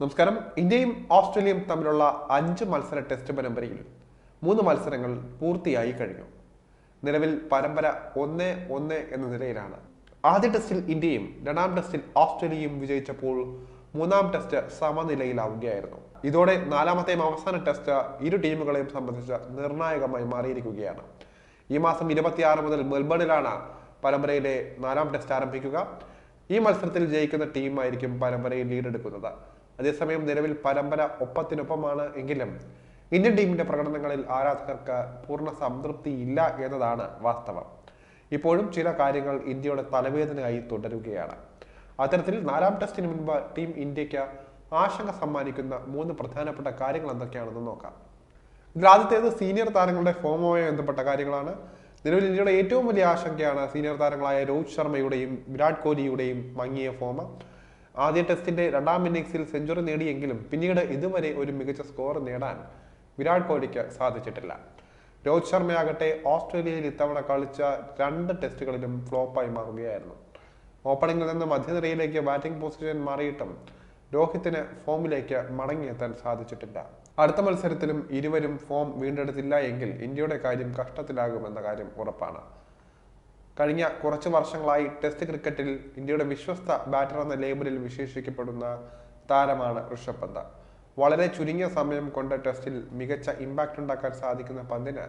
നമസ്കാരം. ഇന്ത്യയും ഓസ്ട്രേലിയയും തമ്മിലുള്ള 5 മത്സര ടെസ്റ്റ് പരമ്പരയിൽ 3 മത്സരങ്ങൾ പൂർത്തിയായി കഴിഞ്ഞു. നിലവിൽ പരമ്പര 1-1 എന്ന നിലയിലാണ്. ആദ്യ ടെസ്റ്റിൽ ഇന്ത്യയും രണ്ടാം ടെസ്റ്റിൽ ഓസ്ട്രേലിയയും വിജയിച്ചപ്പോൾ മൂന്നാം ടെസ്റ്റ് സമനിലയിലാവുകയായിരുന്നു. ഇതോടെ നാലാമത്തെയും അവസാന ടെസ്റ്റ് ഇരു ടീമുകളെയും സംബന്ധിച്ച് നിർണായകമായി മാറിയിരിക്കുകയാണ്. ഈ മാസം 26 മുതൽ മെൽബണിലാണ് പരമ്പരയിലെ 4ാം ടെസ്റ്റ് ആരംഭിക്കുക. ഈ മത്സരത്തിൽ ജയിക്കുന്ന ടീമായിരിക്കും പരമ്പരയിൽ ലീഡെടുക്കുന്നത്. അതേസമയം നിലവിൽ പരമ്പര ഒപ്പത്തിനൊപ്പമാണ് എങ്കിലും ഇന്ത്യൻ ടീമിന്റെ പ്രകടനങ്ങളിൽ ആരാധകർക്ക് പൂർണ്ണ സംതൃപ്തി ഇല്ല എന്നതാണ് വാസ്തവം. ഇപ്പോഴും ചില കാര്യങ്ങൾ ഇന്ത്യയുടെ തലവേദനയായി തുടരുകയാണ്. അത്തരത്തിൽ 4ാം ടെസ്റ്റിന് മുൻപ് ടീം ഇന്ത്യക്ക് ആശങ്ക സമ്മാനിക്കുന്ന 3 പ്രധാനപ്പെട്ട കാര്യങ്ങൾ എന്തൊക്കെയാണെന്ന് നോക്കാം. ഇതിൽ ആദ്യത്തേത് സീനിയർ താരങ്ങളുടെ ഫോമുമായി ബന്ധപ്പെട്ട കാര്യങ്ങളാണ്. നിലവിൽ ഇന്ത്യയുടെ ഏറ്റവും വലിയ ആശങ്കയാണ് സീനിയർ താരങ്ങളായ രോഹിത് ശർമ്മയുടെയും വിരാട് കോഹ്ലിയുടെയും മങ്ങിയ ഫോം. ആദ്യ ടെസ്റ്റിന്റെ 2ാം ഇന്നിംഗ്സിൽ സെഞ്ചുറി നേടിയെങ്കിലും പിന്നീട് ഇതുവരെ ഒരു മികച്ച സ്കോർ നേടാൻ വിരാട് കോഹ്ലിക്ക് സാധിച്ചിട്ടില്ല. രോഹിത് ശർമ്മയാകട്ടെ ഓസ്ട്രേലിയയിൽ ഇത്തവണ കളിച്ച 2 ടെസ്റ്റുകളിലും ഫ്ലോപ്പായി മാറുകയായിരുന്നു. ഓപ്പണിംഗിൽ നിന്ന് മധ്യനിരയിലേക്ക് ബാറ്റിംഗ് പൊസിഷൻ മാറിയിട്ടും രോഹിത്തിന് ഫോമിലേക്ക് മടങ്ങിയെത്താൻ സാധിച്ചിട്ടില്ല. അടുത്ത മത്സരത്തിലും ഇരുവരും ഫോം വീണ്ടെടുത്തില്ല എങ്കിൽ ഇന്ത്യയുടെ കാര്യം കഷ്ടത്തിലാകുമെന്ന കാര്യം ഉറപ്പാണ്. കഴിഞ്ഞ കുറച്ച് വർഷങ്ങളായി ടെസ്റ്റ് ക്രിക്കറ്റിൽ ഇന്ത്യയുടെ വിശ്വസ്ത ബാറ്റർ എന്ന ലേബലിൽ വിശേഷിക്കപ്പെടുന്ന താരമാണ് ഋഷഭ് പന്ത്. വളരെ ചുരുങ്ങിയ സമയം കൊണ്ട് ടെസ്റ്റിൽ മികച്ച ഇമ്പാക്റ്റ് ഉണ്ടാക്കാൻ സാധിക്കുന്ന പന്തിന്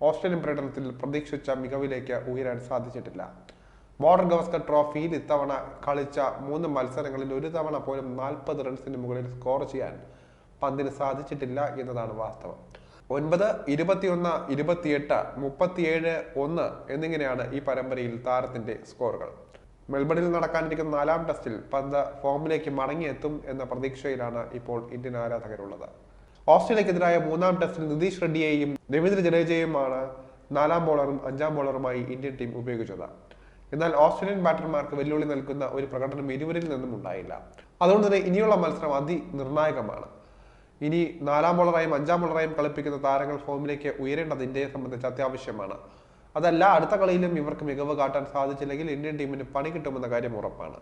ഓസ്ട്രേലിയൻ പ്രകടനത്തിൽ പ്രതീക്ഷിച്ച മികവിലേക്ക് ഉയരാൻ സാധിച്ചിട്ടില്ല. ബോർഡർ ഗവാസ്കർ ട്രോഫിയിൽ ഇത്തവണ കളിച്ച 3 മത്സരങ്ങളിൽ ഒരു തവണ പോലും 40 റൺസിന് മുകളിൽ സ്കോർ ചെയ്യാൻ പന്തിന് സാധിച്ചിട്ടില്ല എന്നതാണ് വാസ്തവം. 9, 21, 28, 37, 1 എന്നിങ്ങനെയാണ് ഈ പരമ്പരയിൽ താരത്തിന്റെ സ്കോറുകൾ. മെൽബണിൽ നടക്കാനിരിക്കുന്ന 4ാം ടെസ്റ്റിൽ പന്ത് ഫോമിലേക്ക് മടങ്ങിയെത്തും എന്ന പ്രതീക്ഷയിലാണ് ഇപ്പോൾ ഇന്ത്യൻ ആരാധകരുള്ളത്. ഓസ്ട്രേലിയക്കെതിരായ 3ാം ടെസ്റ്റിൽ നിതീഷ് റെഡ്ഡിയെയും രവീന്ദ്ര ജഡേജയുമാണ് 4ാം ബോളറും 5ാം ബോളറുമായി ഇന്ത്യൻ ടീം ഉപയോഗിച്ചത്. എന്നാൽ ഓസ്ട്രേലിയൻ ബാറ്റർമാർക്ക് വെല്ലുവിളി നൽകുന്ന ഒരു പ്രകടനം ഇരുവരിൽ നിന്നും ഉണ്ടായില്ല. അതുകൊണ്ട് തന്നെ ഇനിയുള്ള മത്സരം അതിനിർണായകമാണ്. ഇനി 4ാം ബോളറായും 5ാം ബോളറായും കളിപ്പിക്കുന്ന താരങ്ങൾ ഫോമിലേക്ക് ഉയരേണ്ടത് ഇന്ത്യയെ സംബന്ധിച്ച് അത്യാവശ്യമാണ്. അതല്ല, അടുത്ത കളിയിലും ഇവർക്ക് മികവ് കാട്ടാൻ സാധിച്ചില്ലെങ്കിൽ ഇന്ത്യൻ ടീമിന് പണി കിട്ടുമെന്ന കാര്യം ഉറപ്പാണ്.